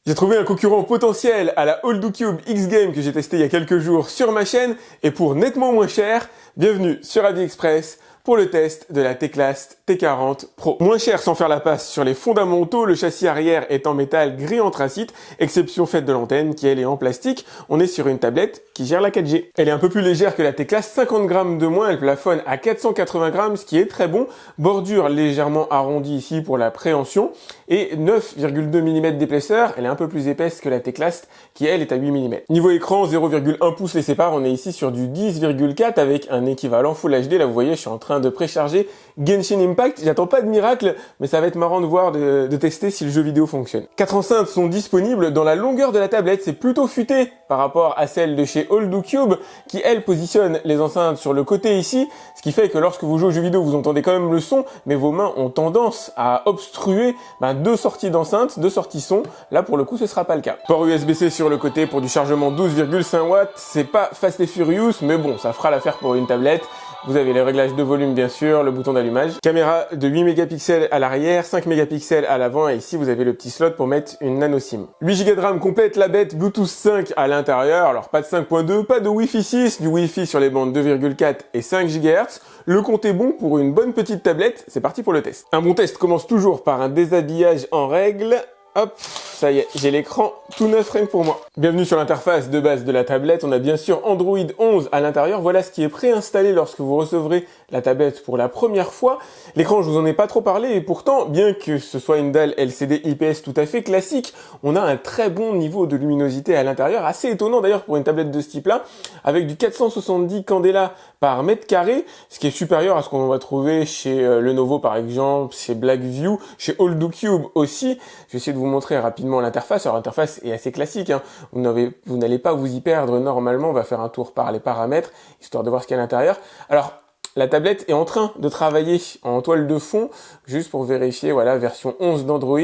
J'ai trouvé un concurrent potentiel à la AllDoCube X-Game que j'ai testé il y a quelques jours sur ma chaîne, et pour nettement moins cher, bienvenue sur AliExpress pour le test de la Teclast T40 Pro. Moins cher sans faire la passe sur les fondamentaux, le châssis arrière est en métal gris anthracite, exception faite de l'antenne qui elle est en plastique. On est sur une tablette qui gère la 4G. Elle est un peu plus légère que la Teclast, 50 grammes de moins, elle plafonne à 480 grammes, ce qui est très bon. Bordure légèrement arrondie ici pour la préhension, et 9,2 mm d'épaisseur, elle est un peu plus épaisse que la Teclast qui elle est à 8 mm. Niveau écran, 0,1 pouce les sépare, on est ici sur du 10,4 avec un équivalent Full HD, là vous voyez je suis en train de précharger Genshin Impact. J'attends pas de miracle, mais ça va être marrant de voir, de tester si le jeu vidéo fonctionne. 4 enceintes sont disponibles dans la longueur de la tablette, c'est plutôt futé par rapport à celle de chez AllDoCube qui elle positionne les enceintes sur le côté ici, ce qui fait que lorsque vous jouez aux jeux vidéo vous entendez quand même le son, mais vos mains ont tendance à obstruer deux sorties d'enceinte, deux sorties son. Là pour le coup ce sera pas le cas. Port USB-C sur le côté pour du chargement 12,5 watts, c'est pas Fast and Furious, mais bon ça fera l'affaire pour une tablette. Vous avez les réglages de volume bien sûr, le bouton d'allumage. Caméra de 8 mégapixels à l'arrière, 5 mégapixels à l'avant, et ici vous avez le petit slot pour mettre une nano SIM. 8 Go de RAM complète la bête, Bluetooth 5 à l'intérieur, alors pas de 5.2, pas de Wi-Fi 6, du Wi-Fi sur les bandes 2,4 et 5 GHz. Le compte est bon pour une bonne petite tablette, c'est parti pour le test. Un bon test commence toujours par un déshabillage en règle. Hop, ça y est, j'ai l'écran tout neuf rien que pour moi. Bienvenue sur l'interface de base de la tablette. On a bien sûr Android 11 à l'intérieur. Voilà ce qui est préinstallé lorsque vous recevrez la tablette pour la première fois. L'écran, je vous en ai pas trop parlé, et pourtant, bien que ce soit une dalle LCD IPS tout à fait classique, on a un très bon niveau de luminosité à l'intérieur, assez étonnant d'ailleurs pour une tablette de ce type-là, avec du 470 candela par mètre carré, ce qui est supérieur à ce qu'on va trouver chez Lenovo par exemple, chez Blackview, chez AllDoCube aussi. Je vais essayer de vous montrer rapidement l'interface. Alors l'interface est assez classique, hein. Vous n'allez pas vous y perdre normalement. On va faire un tour par les paramètres, histoire de voir ce qu'il y a à l'intérieur. Alors, la tablette est en train de travailler en toile de fond, juste pour vérifier, voilà, version 11 d'Android.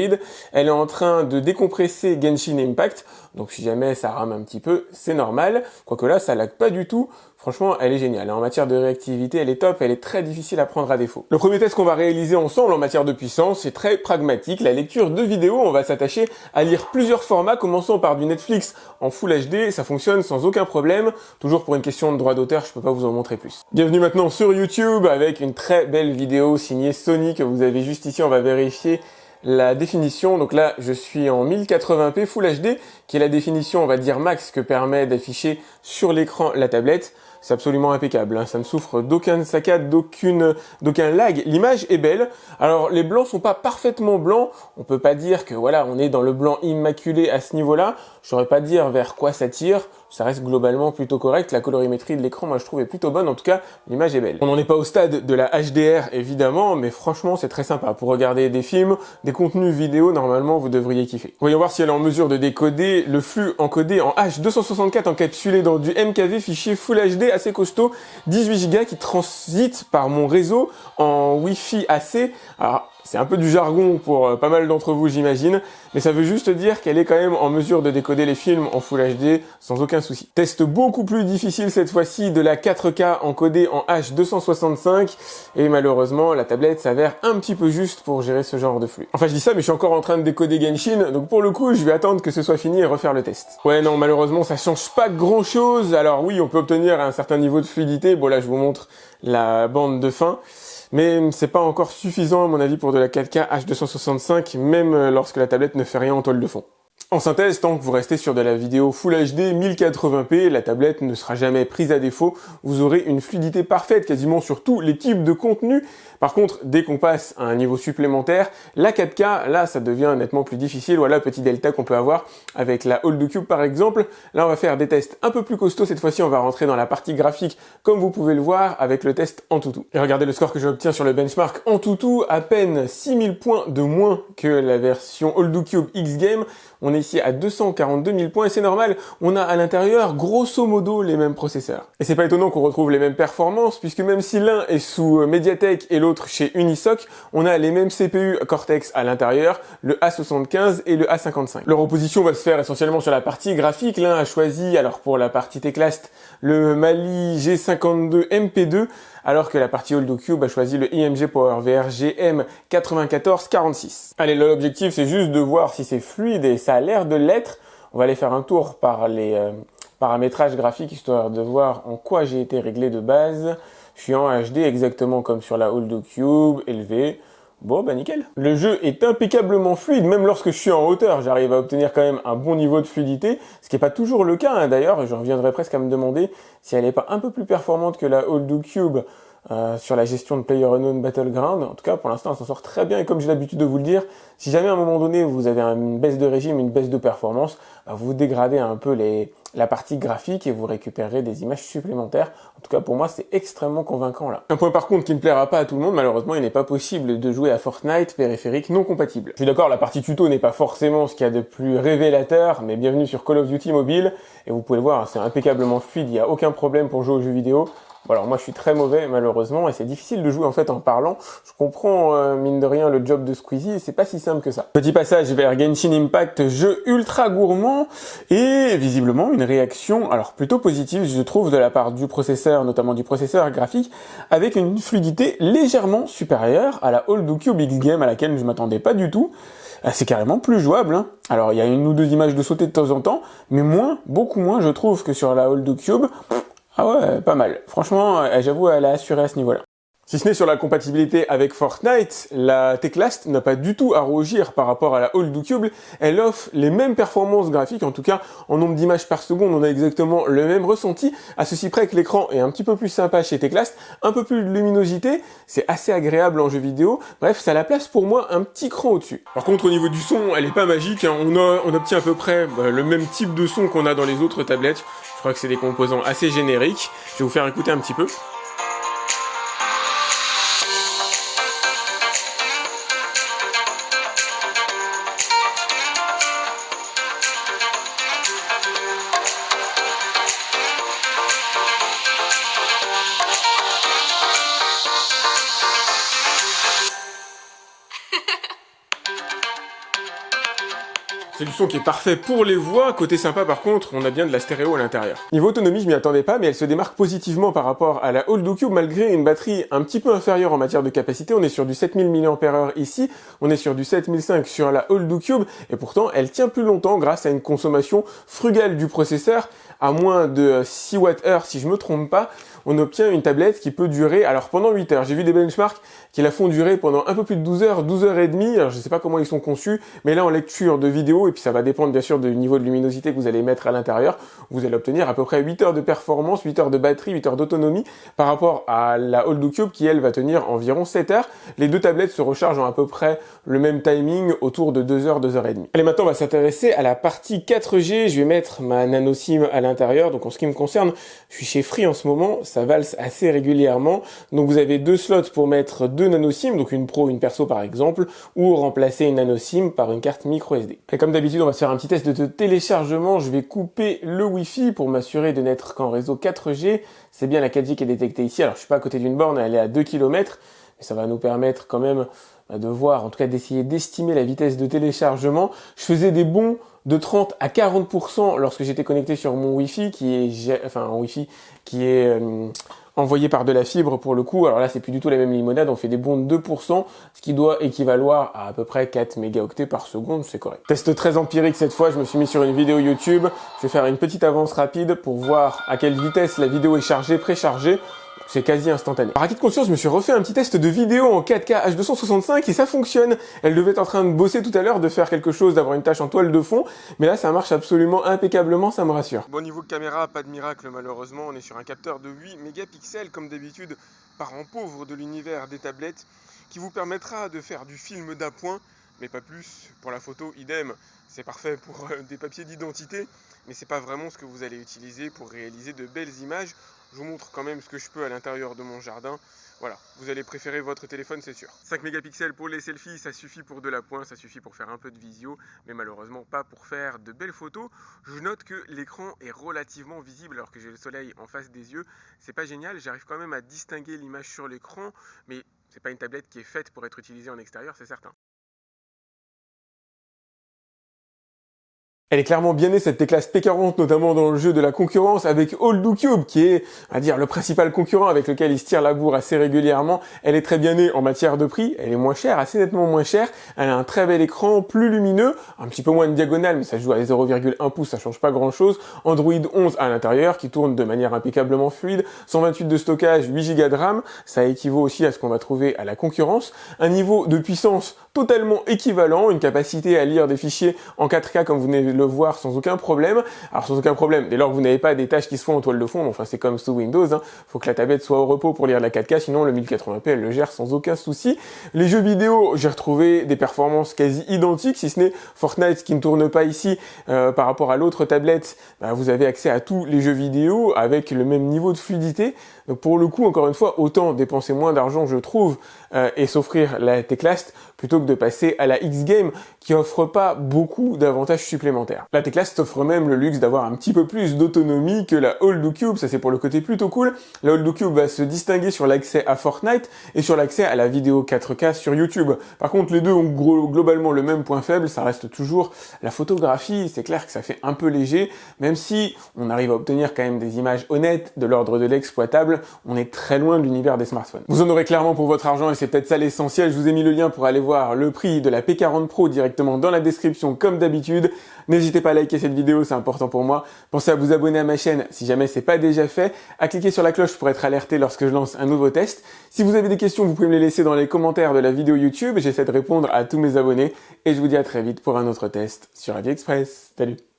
Elle est en train de décompresser Genshin Impact, donc si jamais ça rame un petit peu, c'est normal. Quoique là, ça lag pas du tout. Franchement, elle est géniale. En matière de réactivité, elle est top, elle est très difficile à prendre à défaut. Le premier test qu'on va réaliser ensemble en matière de puissance, c'est très pragmatique. La lecture de vidéos, on va s'attacher à lire plusieurs formats, commençons par du Netflix en Full HD. Ça fonctionne sans aucun problème. Toujours pour une question de droit d'auteur, je peux pas vous en montrer plus. Bienvenue maintenant sur YouTube avec une très belle vidéo signée Sony que vous avez juste ici. On va vérifier la définition. Donc là, je suis en 1080p Full HD, qui est la définition, on va dire max, que permet d'afficher sur l'écran la tablette. C'est absolument impeccable, hein. Ça ne souffre d'aucun saccade, d'aucun lag. L'image est belle. Alors, les blancs sont pas parfaitement blancs. On peut pas dire que voilà, on est dans le blanc immaculé à ce niveau-là. Je saurais pas dire vers quoi ça tire. Ça reste globalement plutôt correct. La colorimétrie de l'écran, moi, je trouve est plutôt bonne. En tout cas, l'image est belle. On n'en est pas au stade de la HDR, évidemment, mais franchement, c'est très sympa. Pour regarder des films, des contenus vidéo, normalement, vous devriez kiffer. Voyons voir si elle est en mesure de décoder le flux encodé en H264 encapsulé dans du MKV, fichier Full HD assez costaud, 18 Go qui transite par mon réseau en Wi-Fi AC. Alors, c'est un peu du jargon pour pas mal d'entre vous, j'imagine, mais ça veut juste dire qu'elle est quand même en mesure de décoder les films en Full HD sans aucun souci. Test beaucoup plus difficile cette fois-ci de la 4K encodée en H265, et malheureusement, la tablette s'avère un petit peu juste pour gérer ce genre de flux. Enfin, je dis ça, mais je suis encore en train de décoder Genshin, donc pour le coup, je vais attendre que ce soit fini et refaire le test. Ouais, non, malheureusement, ça change pas grand-chose. Alors oui, on peut obtenir un certain niveau de fluidité. Bon, là, je vous montre la bande de fin. Mais c'est pas encore suffisant à mon avis pour de la 4K H265, même lorsque la tablette ne fait rien en toile de fond. En synthèse, tant que vous restez sur de la vidéo Full HD 1080p, la tablette ne sera jamais prise à défaut. Vous aurez une fluidité parfaite quasiment sur tous les types de contenus. Par contre, dès qu'on passe à un niveau supplémentaire, la 4K, là, ça devient nettement plus difficile. Voilà, petit delta qu'on peut avoir avec la AllDoCube par exemple. Là, on va faire des tests un peu plus costauds. Cette fois-ci, on va rentrer dans la partie graphique, comme vous pouvez le voir, avec le test AnTuTu. Et regardez le score que j'obtiens sur le benchmark AnTuTu, à peine 6000 points de moins que la version AllDoCube X-Game. On est ici à 242 000 points et c'est normal, on a à l'intérieur grosso modo les mêmes processeurs. Et c'est pas étonnant qu'on retrouve les mêmes performances, puisque même si l'un est sous Mediatek et l'autre chez Unisoc, on a les mêmes CPU Cortex à l'intérieur, le A75 et le A55. Leur opposition va se faire essentiellement sur la partie graphique. L'un a choisi, alors pour la partie Teclast, le Mali G52 MP2, alors que la partie AuldooCube a choisi le IMG PowerVR GM9446. Allez, l'objectif c'est juste de voir si c'est fluide et ça a l'air de l'être. On va aller faire un tour par les paramétrages graphiques histoire de voir en quoi j'ai été réglé de base. Je suis en HD exactement comme sur la AuldooCube, élevé. Bon, bah nickel. Le jeu est impeccablement fluide, même lorsque je suis en hauteur, j'arrive à obtenir quand même un bon niveau de fluidité, ce qui n'est pas toujours le cas hein, d'ailleurs, et je reviendrai presque à me demander si elle n'est pas un peu plus performante que la AuldooCube sur la gestion de PlayerUnknown's Battleground. En tout cas, pour l'instant, elle s'en sort très bien, et comme j'ai l'habitude de vous le dire, si jamais à un moment donné vous avez une baisse de régime, une baisse de performance, bah, vous dégradez un peu la partie graphique et vous récupérez des images supplémentaires. En tout cas, pour moi, c'est extrêmement convaincant là. Un point par contre qui ne plaira pas à tout le monde, malheureusement, il n'est pas possible de jouer à Fortnite périphérique non compatible. Je suis d'accord, la partie tuto n'est pas forcément ce qu'il y a de plus révélateur, mais bienvenue sur Call of Duty Mobile, et vous pouvez le voir, c'est impeccablement fluide, il n'y a aucun problème pour jouer aux jeux vidéo. Bon, alors moi je suis très mauvais malheureusement et c'est difficile de jouer en fait en parlant. Je comprends mine de rien le job de Squeezie et c'est pas si simple que ça. Petit passage vers Genshin Impact, jeu ultra gourmand et visiblement une réaction alors plutôt positive je trouve de la part du processeur, notamment du processeur graphique, avec une fluidité légèrement supérieure à la AuldooCube X Game à laquelle je m'attendais pas du tout. C'est carrément plus jouable. Hein. Alors il y a une ou deux images de sauter de temps en temps, mais moins, beaucoup moins je trouve que sur la AuldooCube. Ah ouais, pas mal. Franchement, j'avoue, elle a assuré à ce niveau-là. Si ce n'est sur la compatibilité avec Fortnite, la Teclast n'a pas du tout à rougir par rapport à la AuldooCube. Elle offre les mêmes performances graphiques, en tout cas en nombre d'images par seconde, on a exactement le même ressenti, à ceci près que l'écran est un petit peu plus sympa chez Teclast, un peu plus de luminosité, c'est assez agréable en jeu vidéo, bref, ça la place pour moi un petit cran au-dessus. Par contre, au niveau du son, elle est pas magique, hein. On obtient à peu près le même type de son qu'on a dans les autres tablettes. Je crois que c'est des composants assez génériques. Je vais vous faire écouter un petit peu. C'est du son qui est parfait pour les voix. Côté sympa par contre, on a bien de la stéréo à l'intérieur. Niveau autonomie, je m'y attendais pas, mais elle se démarque positivement par rapport à la AuldooCube malgré une batterie un petit peu inférieure en matière de capacité. On est sur du 7000 mAh ici, on est sur du 7005 sur la AuldooCube, et pourtant elle tient plus longtemps grâce à une consommation frugale du processeur, à moins de 6 Wh si je me trompe pas. On obtient une tablette qui peut durer, alors pendant 8 heures, j'ai vu des benchmarks qui la font durer pendant un peu plus de 12 heures, 12 heures et demie, alors je sais pas comment ils sont conçus, mais là en lecture de vidéo, et puis ça va dépendre bien sûr du niveau de luminosité que vous allez mettre à l'intérieur, vous allez obtenir à peu près 8 heures de performance, 8 heures de batterie, 8 heures d'autonomie, par rapport à la AuldooCube qui elle va tenir environ 7 heures. Les deux tablettes se rechargent en à peu près le même timing, autour de 2 heures, 2 heures et demie. Allez, maintenant on va s'intéresser à la partie 4G, je vais mettre ma nano SIM à l'intérieur, donc en ce qui me concerne, je suis chez Free en ce moment, ça valse assez régulièrement, donc vous avez deux slots pour mettre deux nano SIM, donc une pro, une perso par exemple, ou remplacer une nano SIM par une carte micro SD. Et comme d'habitude, on va se faire un petit test de téléchargement, je vais couper le Wi-Fi pour m'assurer de n'être qu'en réseau 4G, c'est bien la 4G qui est détectée ici, alors je suis pas à côté d'une borne, elle est à 2 km, mais ça va nous permettre quand même de voir, en tout cas d'essayer d'estimer la vitesse de téléchargement. Je faisais des bonds de 30 à 40% lorsque j'étais connecté sur mon Wi-Fi qui est envoyé par de la fibre pour le coup. Alors là, c'est plus du tout la même limonade, on fait des bonds de 2%, ce qui doit équivaloir à peu près 4 mégaoctets par seconde, c'est correct. Test très empirique cette fois, je me suis mis sur une vidéo YouTube. Je vais faire une petite avance rapide pour voir à quelle vitesse la vidéo est chargée, préchargée. C'est quasi instantané. Par acquis de conscience, je me suis refait un petit test de vidéo en 4K H265 et ça fonctionne. Elle devait être en train de bosser tout à l'heure, de faire quelque chose, d'avoir une tâche en toile de fond, mais là ça marche absolument impeccablement, ça me rassure. Bon, niveau caméra, pas de miracle malheureusement, on est sur un capteur de 8 mégapixels comme d'habitude, parent pauvre de l'univers des tablettes, qui vous permettra de faire du film d'appoint, mais pas plus. Pour la photo, idem, c'est parfait pour des papiers d'identité, mais c'est pas vraiment ce que vous allez utiliser pour réaliser de belles images. Je vous montre quand même ce que je peux à l'intérieur de mon jardin. Voilà, vous allez préférer votre téléphone, c'est sûr. 5 mégapixels pour les selfies, ça suffit pour de l'appoint, ça suffit pour faire un peu de visio, mais malheureusement pas pour faire de belles photos. Je note que l'écran est relativement visible alors que j'ai le soleil en face des yeux. C'est pas génial, j'arrive quand même à distinguer l'image sur l'écran, mais c'est pas une tablette qui est faite pour être utilisée en extérieur, c'est certain. Elle est clairement bien née cette Teclast P40, notamment dans le jeu de la concurrence avec AllDoCube, qui est, on va dire, le principal concurrent avec lequel il se tire la bourre assez régulièrement. Elle est très bien née en matière de prix, elle est moins chère, assez nettement moins chère. Elle a un très bel écran, plus lumineux, un petit peu moins de diagonale, mais ça joue à 0,1 pouces, ça change pas grand chose. Android 11 à l'intérieur, qui tourne de manière impeccablement fluide. 128 de stockage, 8 Go de RAM, ça équivaut aussi à ce qu'on va trouver à la concurrence. Un niveau de puissance totalement équivalent, une capacité à lire des fichiers en 4K comme vous venez de le voir sans aucun problème. Alors sans aucun problème, dès lors que vous n'avez pas des tâches qui se font en toile de fond, enfin c'est comme sous Windows, faut que la tablette soit au repos pour lire de la 4K, sinon le 1080p elle le gère sans aucun souci. Les jeux vidéo, j'ai retrouvé des performances quasi identiques, si ce n'est Fortnite qui ne tourne pas ici par rapport à l'autre tablette, vous avez accès à tous les jeux vidéo avec le même niveau de fluidité. Donc pour le coup, encore une fois, autant dépenser moins d'argent je trouve et s'offrir la Teclast plutôt que de passer à la X-Game qui offre pas beaucoup d'avantages supplémentaires. La Teclast offre même le luxe d'avoir un petit peu plus d'autonomie que la AllDoCube, ça c'est pour le côté plutôt cool. La AllDoCube va se distinguer sur l'accès à Fortnite et sur l'accès à la vidéo 4K sur YouTube. Par contre, les deux ont globalement le même point faible, ça reste toujours la photographie, c'est clair que ça fait un peu léger, même si on arrive à obtenir quand même des images honnêtes de l'ordre de l'exploitable, on est très loin de l'univers des smartphones. Vous en aurez clairement pour votre argent et c'est peut-être ça l'essentiel, je vous ai mis le lien pour aller voir le prix de la P40 Pro directement dans la description comme d'habitude. N'hésitez pas à liker cette vidéo, c'est important pour moi. Pensez à vous abonner à ma chaîne si jamais c'est pas déjà fait, à cliquer sur la cloche pour être alerté lorsque je lance un nouveau test. Si vous avez des questions, vous pouvez me les laisser dans les commentaires de la vidéo YouTube, j'essaie de répondre à tous mes abonnés et je vous dis à très vite pour un autre test sur AliExpress. Salut!